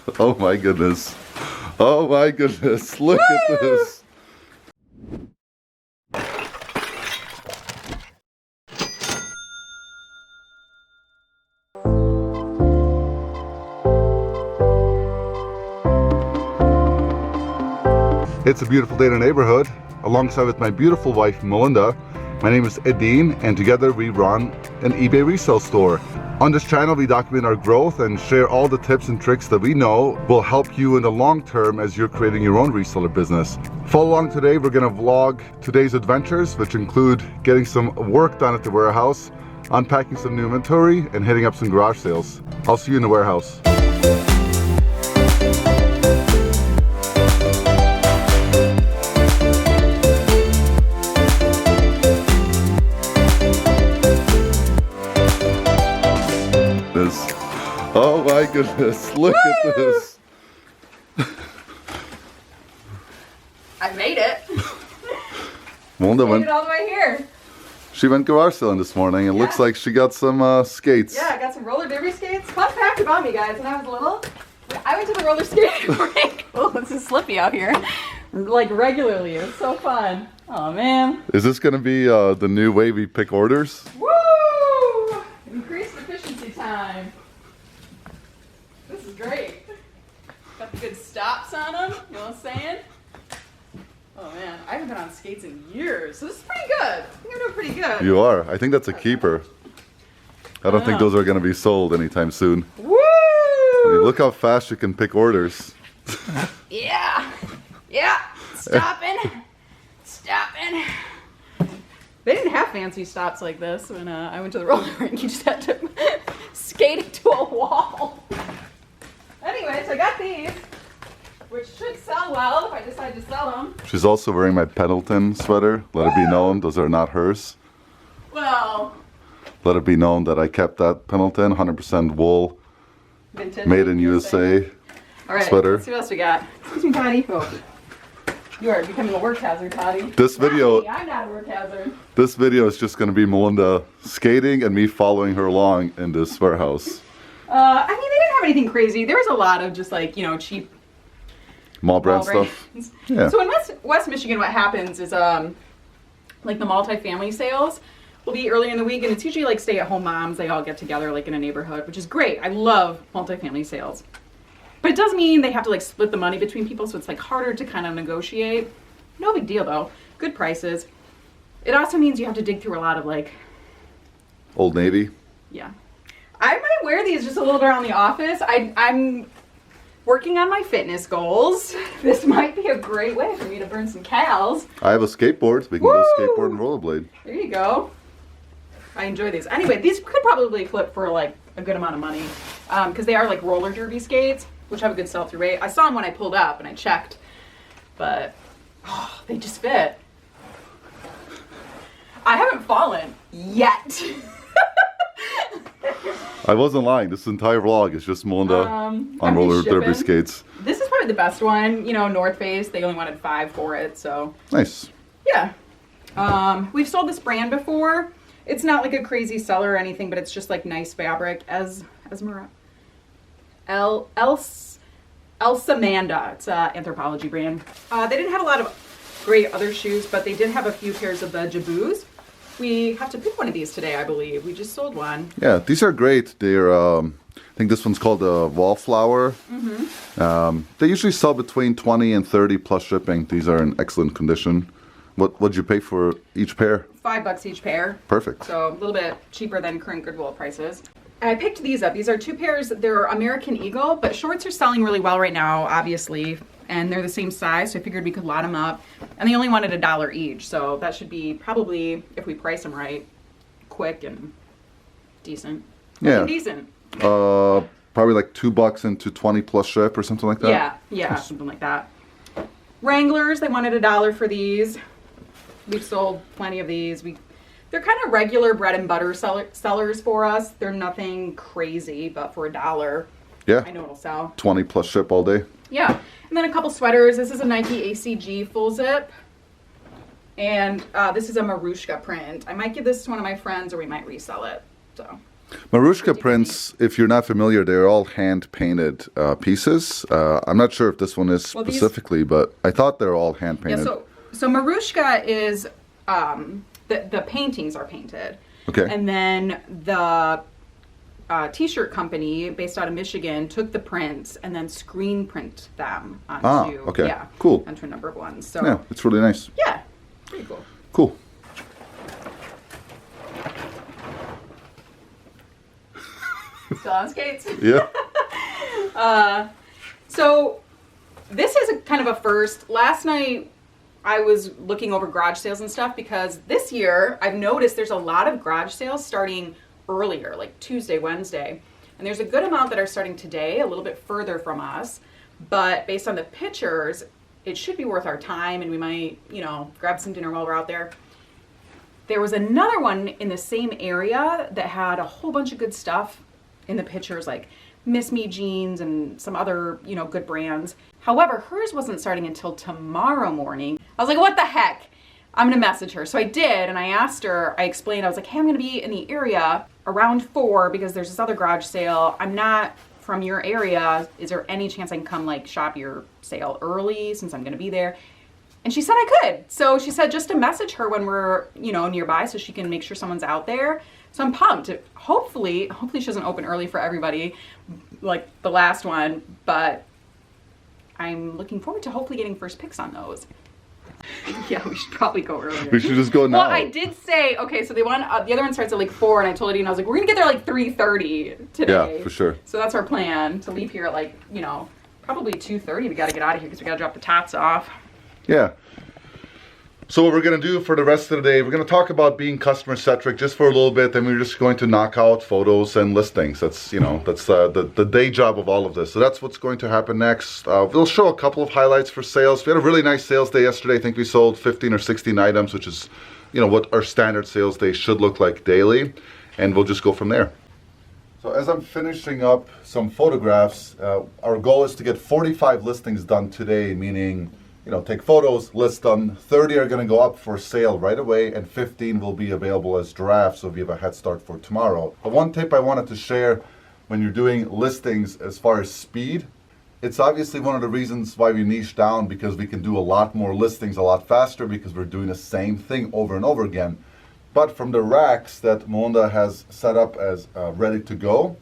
Oh my goodness. Oh my goodness. Look at this. It's a beautiful day in the neighborhood, alongside with my beautiful wife, Melinda. My name is Edine, and together we run an eBay resale store. On this channel, we document our growth and share all the tips and tricks that we know will help you in the long term as you're creating your own reseller business. Follow along today. We're gonna vlog today's adventures, which include getting some work done at the warehouse, unpacking some new inventory, and hitting up some garage sales. I'll see you in the warehouse. Oh my goodness, look at this. I made it. Melinda Made it all the way here. She went garage selling this morning. It looks like she got some skates. Yeah, I got some roller derby skates. Fun fact about me, guys, when I was little, I went to the roller skating rink. Oh, this is slippy out here. Like regularly. It's so fun. Oh man. Is this gonna be the new way we pick orders? Woo! Increased efficiency time. This is great. Got the good stops on them, you know what I'm saying? Oh man, I haven't been on skates in years, so this is pretty good. I think I'm doing pretty good. You are. I think that's a keeper. I don't think those are going to be sold anytime soon. Woo! I mean, look how fast you can pick orders. Yeah. Yeah. Stopping. Stopping. They didn't have fancy stops like this when I went to the roller rink. You just had to skate into a wall. Anyways, I got these, which should sell well if I decide to sell them. She's also wearing my Pendleton sweater. Let it be known, those are not hers. Well, let it be known that I kept that Pendleton, 100% wool, vintage, made in USA all right, sweater. Let's see what else we got. Excuse me, Toddy. Oh. You are becoming a work hazard, Toddy. This video, I'm not a work hazard. This video is just going to be Melinda skating and me following her along in this warehouse. I mean, they didn't have anything crazy. There was a lot of just like, you know, cheap mall brand stuff. Yeah. So in West Michigan, what happens is like the multi-family sales will be early in the week, and it's usually like stay-at-home moms. They all get together like in a neighborhood, which is great. I love multi-family sales. But it does mean they have to like split the money between people, so it's like harder to kind of negotiate. No big deal though. Good prices. It also means you have to dig through a lot of like Old Navy. Yeah. I might wear these just a little bit around the office. I'm working on my fitness goals. This might be a great way for me to burn some calories. I have a skateboard. We can go skateboard and rollerblade. There you go. I enjoy these. Anyway, these could probably flip for like a good amount of money because they are like roller derby skates, which have a good sell-through rate. I saw them when I pulled up and I checked, but they just fit. I haven't fallen yet. I wasn't lying. This entire vlog is just Melinda on roller derby skates. This is probably the best one. You know, North Face, they only wanted $5 for it, so. Nice. Yeah. We've sold this brand before. It's not like a crazy seller or anything, but it's just like nice fabric. Elsamanda. It's an Anthropologie brand. They didn't have a lot of great other shoes, but they did have a few pairs of the Jaboos. We have to pick one of these today, I believe. We just sold one. Yeah, these are great. They're, I think this one's called a Wallflower. Mm-hmm. They usually sell between 20 and 30 plus shipping. These are in excellent condition. What'd you pay for each pair? $5 each pair. Perfect. So a little bit cheaper than current Goodwill prices. I picked these up. These are two pairs. They're American Eagle, but shorts are selling really well right now, obviously. And they're the same size, so I figured we could lot them up. And they only wanted $1 each, so that should be probably, if we price them right, quick and decent. Yeah. Decent. Probably like $2 into 20 plus ship or something like that. Yeah, something like that. Wranglers, they wanted $1 for these. We've sold plenty of these. They're kind of regular bread and butter sellers for us. They're nothing crazy, but for $1, yeah, I know it'll sell. 20 plus ship all day. Yeah, and then a couple sweaters. This is a Nike Acg Full Zip, and this is a Marushka print. I might give this to one of my friends, or we might resell it. So Marushka prints, if you're not familiar, they're all hand-painted pieces. I'm not sure if this one is specifically, but I thought they're all hand-painted. Yeah, so Marushka is, the paintings are painted. Okay. And then the t-shirt company based out of Michigan took the prints and then screen print them onto, cool. onto a number of ones. So yeah, it's really nice. Yeah, pretty cool. Cool. Still on skates? Yeah. So this is kind of a first. Last night I was looking over garage sales and stuff because this year I've noticed there's a lot of garage sales starting earlier, like Tuesday, Wednesday. And there's a good amount that are starting today, a little bit further from us. But based on the pictures, it should be worth our time and we might, grab some dinner while we're out there. There was another one in the same area that had a whole bunch of good stuff in the pictures, like Miss Me jeans and some other, good brands. However, hers wasn't starting until tomorrow morning. I was like, what the heck? I'm gonna message her. So I did, and I asked her, I explained, I was like, hey, I'm gonna be in the area around 4 because there's this other garage sale. I'm not from your area. Is there any chance I can come shop your sale early since I'm gonna be there? And she said I could. So she said just to message her when we're, nearby so she can make sure someone's out there. So I'm pumped. Hopefully she doesn't open early for everybody like the last one, but I'm looking forward to hopefully getting first picks on those. Yeah, we should probably go earlier. We should just go now. Well, I did say, okay, so the other one starts at 4, and I told Eddie, I was like, we're gonna get there 3:30 today. Yeah, for sure. So that's our plan, to leave here at probably 2:30. We gotta get out of here because we gotta drop the tots off. Yeah. So what we're going to do for the rest of the day, we're going to talk about being customer-centric just for a little bit, then we're just going to knock out photos and listings. That's, that's the day job of all of this. So that's what's going to happen next. We'll show a couple of highlights for sales. We had a really nice sales day yesterday. I think we sold 15 or 16 items, which is, what our standard sales day should look like daily. And we'll just go from there. So as I'm finishing up some photographs, our goal is to get 45 listings done today, meaning take photos, list them. 30 are going to go up for sale right away, and 15 will be available as drafts, so we have a head start for tomorrow. But one tip I wanted to share when you're doing listings as far as speed, it's obviously one of the reasons why we niche down, because we can do a lot more listings a lot faster because we're doing the same thing over and over again. But from the racks that Melinda has set up as ready to go,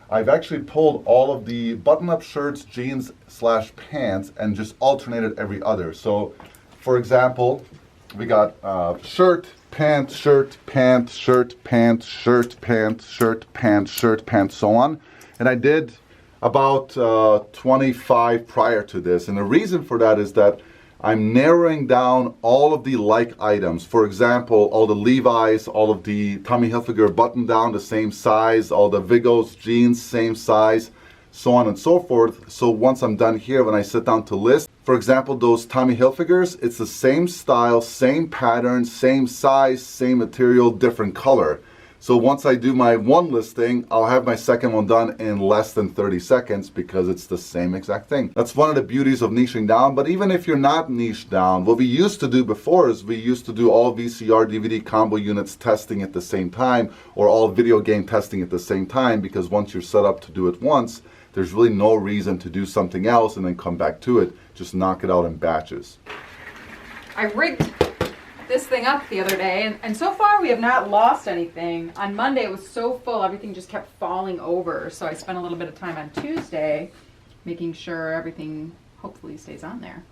I've actually pulled all of the button-up shirts, jeans / pants and just alternated every other. So, for example, we got shirt, pant, shirt, pant, shirt, pant, shirt, pant, shirt, pant, shirt, pant, so on. And I did about 25 prior to this. And the reason for that is that I'm narrowing down all of the like items. For example, all the Levi's, all of the Tommy Hilfiger button down, the same size, all the Vigos jeans, same size, so on and so forth. So once I'm done here, when I sit down to list, for example, those Tommy Hilfigers, it's the same style, same pattern, same size, same material, different color. So once I do my one listing, I'll have my second one done in less than 30 seconds because it's the same exact thing. That's one of the beauties of niching down. But even if you're not niched down, what we used to do before is we used to do all VCR DVD combo units testing at the same time, or all video game testing at the same time, because once you're set up to do it once, there's really no reason to do something else and then come back to it. Just knock it out in batches. I rigged this thing up the other day, and so far we have not lost anything. On Monday it was so full, everything just kept falling over, so I spent a little bit of time on Tuesday making sure everything hopefully stays on there.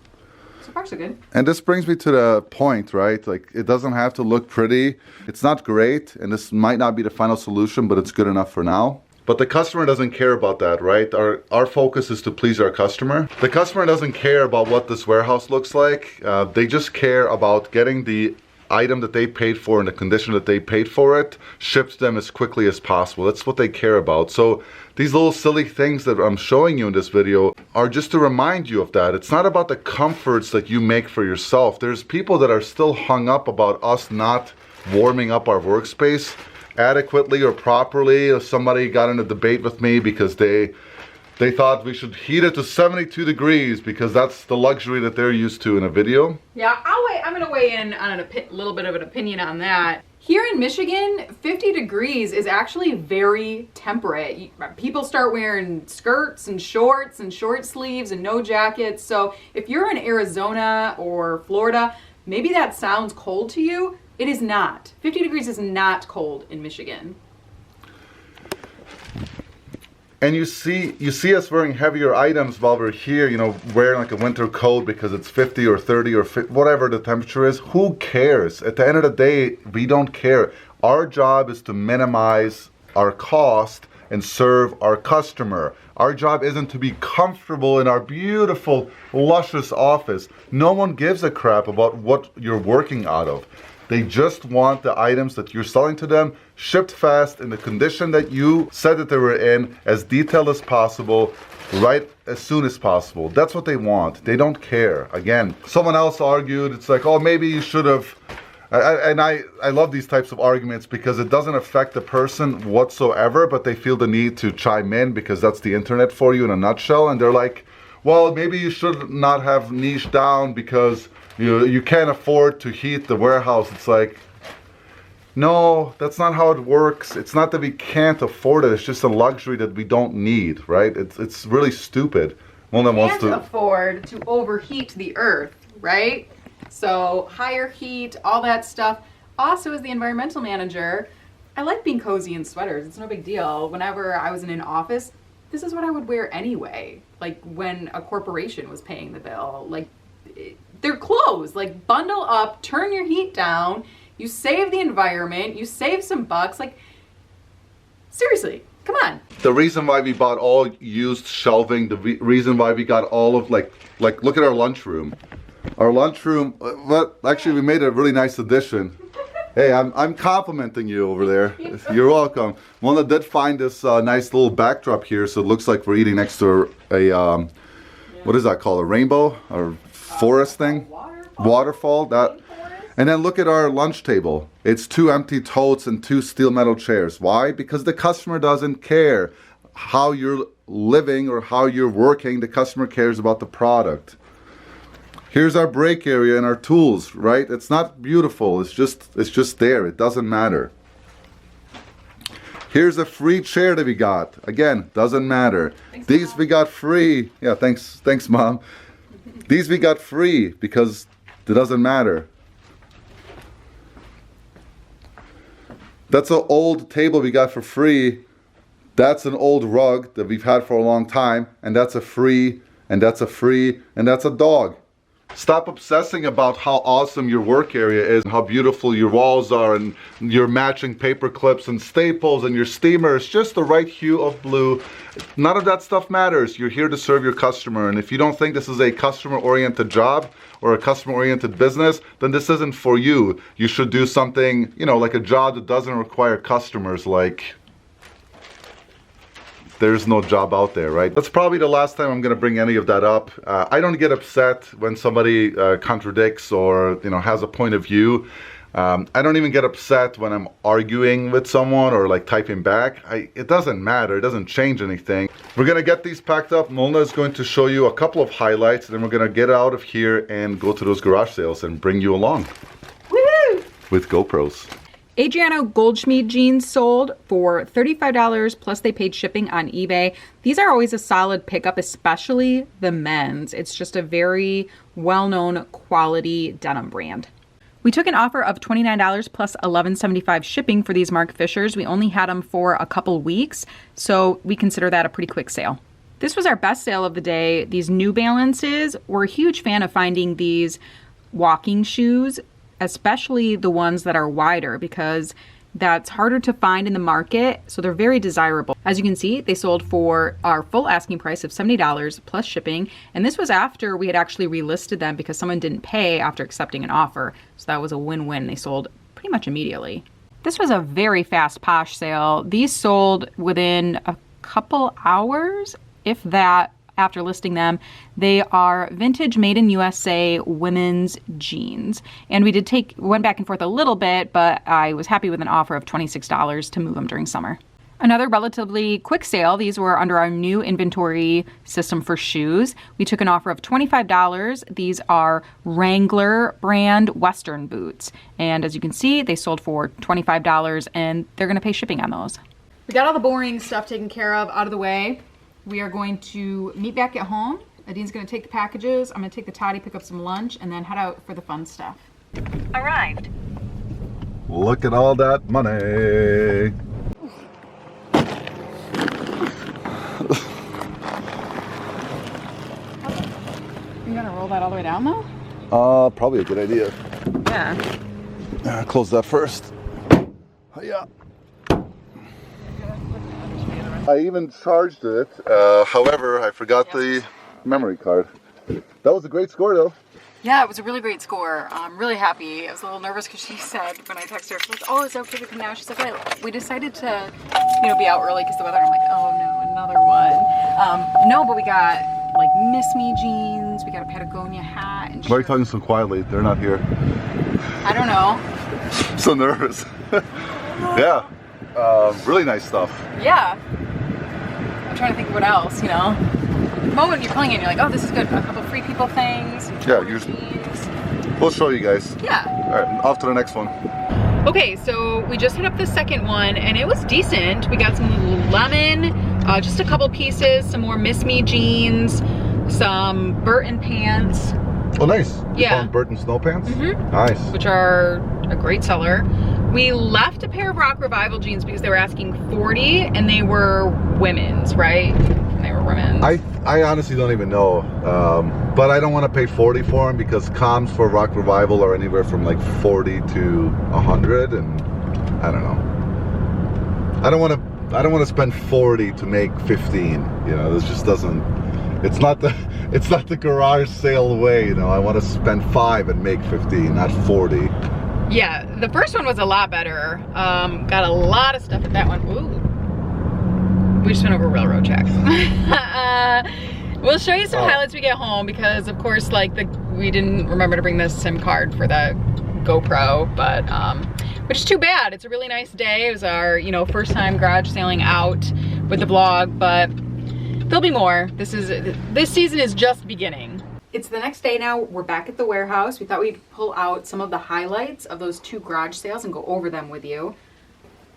So far so good. And this brings me to the point, right? It doesn't have to look pretty. It's not great, and this might not be the final solution, but it's good enough for now. But the customer doesn't care about that, right? Our focus is to please our customer. The customer doesn't care about what this warehouse looks like. They just care about getting the item that they paid for in the condition that they paid for it shipped to them as quickly as possible. That's what they care about. So these little silly things that I'm showing you in this video are just to remind you of that. It's not about the comforts that you make for yourself. There's people that are still hung up about us not warming up our workspace adequately or properly. If somebody got in a debate with me because they thought we should heat it to 72 degrees because that's the luxury that they're used to in a video. Yeah, I'm gonna weigh in on a little bit of an opinion on that. Here in Michigan, 50 degrees is actually very temperate. People start wearing skirts and short sleeves and no jackets. So if you're in Arizona or Florida, maybe that sounds cold to you. It is not. 50 degrees is not cold in Michigan. And you see us wearing heavier items while we're here, you know, wearing like a winter coat because it's 50 or 30 or whatever the temperature is. Who cares? At the end of the day, we don't care. Our job is to minimize our cost and serve our customer. Our job isn't to be comfortable in our beautiful, luscious office. No one gives a crap about what you're working out of. They just want the items that you're selling to them shipped fast in the condition that you said that they were in, as detailed as possible, right as soon as possible. That's what they want. They don't care. Again, someone else argued, it's like, oh, maybe you should have. I love these types of arguments because it doesn't affect the person whatsoever, but they feel the need to chime in because that's the internet for you in a nutshell. And they're like, well, maybe you should not have niched down because you can't afford to heat the warehouse. It's like, no, that's not how it works. It's not that we can't afford it. It's just a luxury that we don't need, right? It's really stupid. One that wants to afford to overheat the earth, right? So higher heat, all that stuff. Also, as the environmental manager, I like being cozy in sweaters. It's no big deal. Whenever I was in an office, this is what I would wear anyway. Like when a corporation was paying the bill, like their clothes, like bundle up, turn your heat down, you save the environment, you save some bucks, like seriously, come on. The reason why we bought all used shelving, the reason why we got all of like look at our lunchroom. Our lunchroom, well, actually we made a really nice addition. Hey, I'm complimenting you over there. You're welcome. Mona did find this nice little backdrop here, so it looks like we're eating next to a what is that called? A rainbow or forest thing? Waterfall. That. And then look at our lunch table. It's 2 empty totes and 2 steel metal chairs. Why? Because the customer doesn't care how you're living or how you're working. The customer cares about the product. Here's our break area and our tools, right? It's not beautiful. It's just there. It doesn't matter. Here's a free chair that we got. Again, doesn't matter. Thanks, These Mom. we got free. Yeah, thanks, Mom. These we got free because it doesn't matter. That's an old table we got for free. That's an old rug that we've had for a long time, and that's a free, and that's a free, and that's a dog. Stop obsessing about how awesome your work area is and how beautiful your walls are and your matching paper clips and staples and your steamer. It's just the right hue of blue. None of that stuff matters. You're here to serve your customer, and if you don't think this is a customer-oriented job or a customer-oriented business, then this isn't for you. You should do something, you know, like a job that doesn't require customers, like there's no job out there, right? That's probably the last time I'm gonna bring any of that up. I don't get upset when somebody contradicts or, you know, has a point of view. I don't even get upset when I'm arguing with someone or like typing back. It doesn't matter, it doesn't change anything. We're gonna get these packed up. Molna is going to show you a couple of highlights, and then we're gonna get out of here and go to those garage sales and bring you along. Woohoo! With GoPros. Adriano Goldschmied jeans sold for $35 plus they paid shipping on eBay. These are always a solid pickup, especially the men's. It's just a very well-known quality denim brand. We took an offer of $29 plus $11.75 shipping for these Mark Fishers. We only had them for a couple weeks, so we consider that a pretty quick sale. This was our best sale of the day. These New Balances. We're a huge fan of finding these walking shoes, especially the ones that are wider, because that's harder to find in the market, so they're very desirable. As you can see, they sold for our full asking price of $70 plus shipping, and this was after we had actually relisted them because someone didn't pay after accepting an offer, so that was a win-win. They sold pretty much immediately. This was a very fast Posh sale. These sold within a couple hours, if that, after listing them. They are vintage made in USA women's jeans. And we went back and forth a little bit, but I was happy with an offer of $26 to move them during summer. Another relatively quick sale. These were under our new inventory system for shoes. We took an offer of $25. These are Wrangler brand Western boots. And as you can see, they sold for $25 and they're gonna pay shipping on those. We got all the boring stuff taken care of, out of the way. We are going to meet back at home. Adine's gonna take the packages. I'm gonna take the Toddy, pick up some lunch, and then head out for the fun stuff. Arrived. Look at all that money. You gonna roll that all the way down though? Probably a good idea. Yeah. Close that first. Yeah. I even charged it. However, I forgot the memory card. That was a great score though. Yeah, it was a really great score. I'm really happy. I was a little nervous because she said when I texted her, she's like, oh, is it okay to come now? She's like, well, we decided to, be out early because the weather. And I'm like, oh no, another one. No, but we got like Miss Me jeans. We got a Patagonia hat. And Why are you talking so quietly? They're not here. I don't know. I'm so nervous. Yeah, really nice stuff. Yeah. I'm trying to think of what else, The moment you're playing it, you're like, oh, this is good. A couple free people things. Yeah, we'll show you guys. Yeah. All right, off to the next one. Okay, so we just hit up the second one and it was decent. We got some Lululemon, just a couple pieces, some more Miss Me jeans, some Burton pants. Oh, nice. You Yeah. found Burton snow pants? Mm-hmm. Nice. Which are a great seller. We left a pair of Rock Revival jeans because they were asking $40 and they were women's, right? They were women's. I honestly don't even know, but I don't want to pay $40 for them because comms for Rock Revival are anywhere from like $40 to $100, and I don't know. I don't want to spend $40 to make $15. This just doesn't. It's not the garage sale way. I want to spend $5 and make $15, not $40. Yeah, the first one was a lot better. Got a lot of stuff at that one. Ooh. We just went over railroad tracks. We'll show you some highlights we get home because of course we didn't remember to bring the SIM card for the GoPro, but which is too bad. It's a really nice day. It was our, first time garage sailing out with the vlog, but there'll be more. This season is just beginning. It's the next day now. We're back at the warehouse. We thought we'd pull out some of the highlights of those 2 garage sales and go over them with you.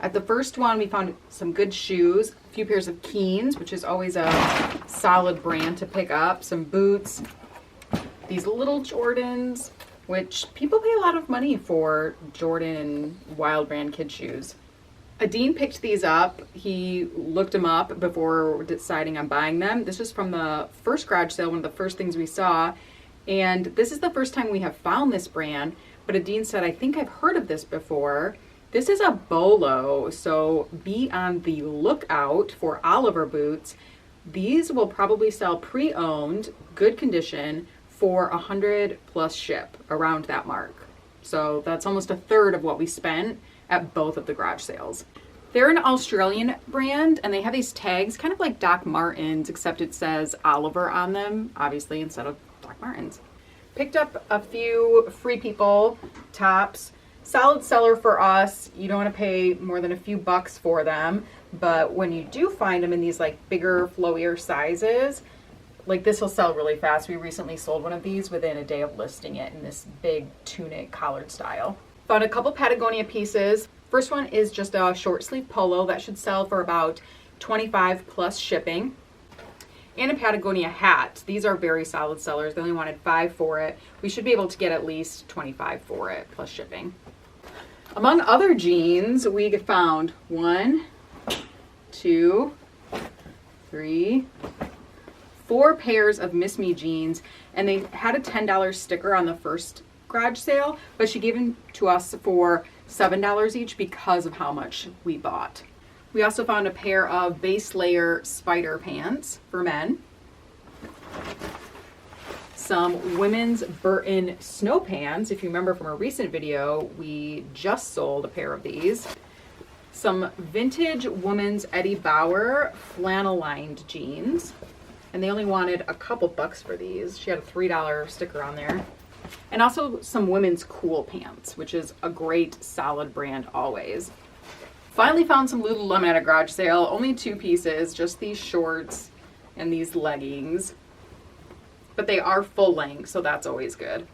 At the first one, we found some good shoes, a few pairs of Keens, which is always a solid brand to pick up, some boots, these little Jordans, which people pay a lot of money for Jordan Wild Brand kid shoes. Adine picked these up. He looked them up before deciding on buying them. This was from the first garage sale, one of the first things we saw. And this is the first time we have found this brand, but Adine said, I think I've heard of this before. This is a bolo, so be on the lookout for Oliver boots. These will probably sell pre-owned, good condition, for $100 plus ship, around that mark. So that's almost a third of what we spent at both of the garage sales. They're an Australian brand and they have these tags kind of like Doc Martens, except it says Oliver on them, obviously, instead of Doc Martens. Picked up a few Free People tops. Solid seller for us. You don't want to pay more than a few bucks for them, but when you do find them in these bigger, flowier sizes, this will sell really fast. We recently sold one of these within a day of listing it in this big tunic collared style. Found a couple Patagonia pieces. First one is just a short sleeve polo that should sell for about $25 plus shipping. And a Patagonia hat. These are very solid sellers. They only wanted $5 for it. We should be able to get at least $25 for it plus shipping. Among other jeans, we found 1, 2, 3, 4 pairs of Miss Me jeans, and they had a $10 sticker on the first garage sale, but she gave them to us for $7 each because of how much we bought. We also found a pair of base layer spider pants for men. Some women's Burton snow pants. If you remember from a recent video, we just sold a pair of these. Some vintage women's Eddie Bauer flannel lined jeans. And they only wanted a couple bucks for these. She had a $3 sticker on there. And also some women's Cool pants, which is a great solid brand always. Finally found some Lululemon at a garage sale. Only 2 pieces, just these shorts and these leggings. But they are full length, so that's always good.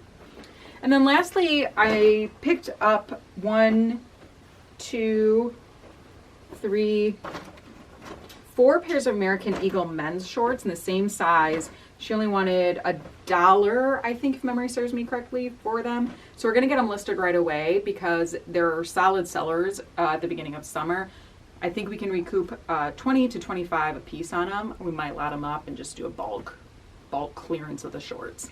And then lastly, I picked up 1, 2, 3, 4 pairs of American Eagle men's shorts in the same size. She only wanted $1, I think, if memory serves me correctly, for them. So we're gonna get them listed right away because they're solid sellers at the beginning of summer. I think we can recoup 20 to 25 a piece on them. We might lot them up and just do a bulk clearance of the shorts.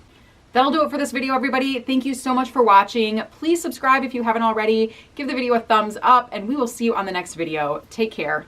That'll do it for this video, everybody. Thank you so much for watching. Please subscribe if you haven't already. Give the video a thumbs up, and we will see you on the next video. Take care.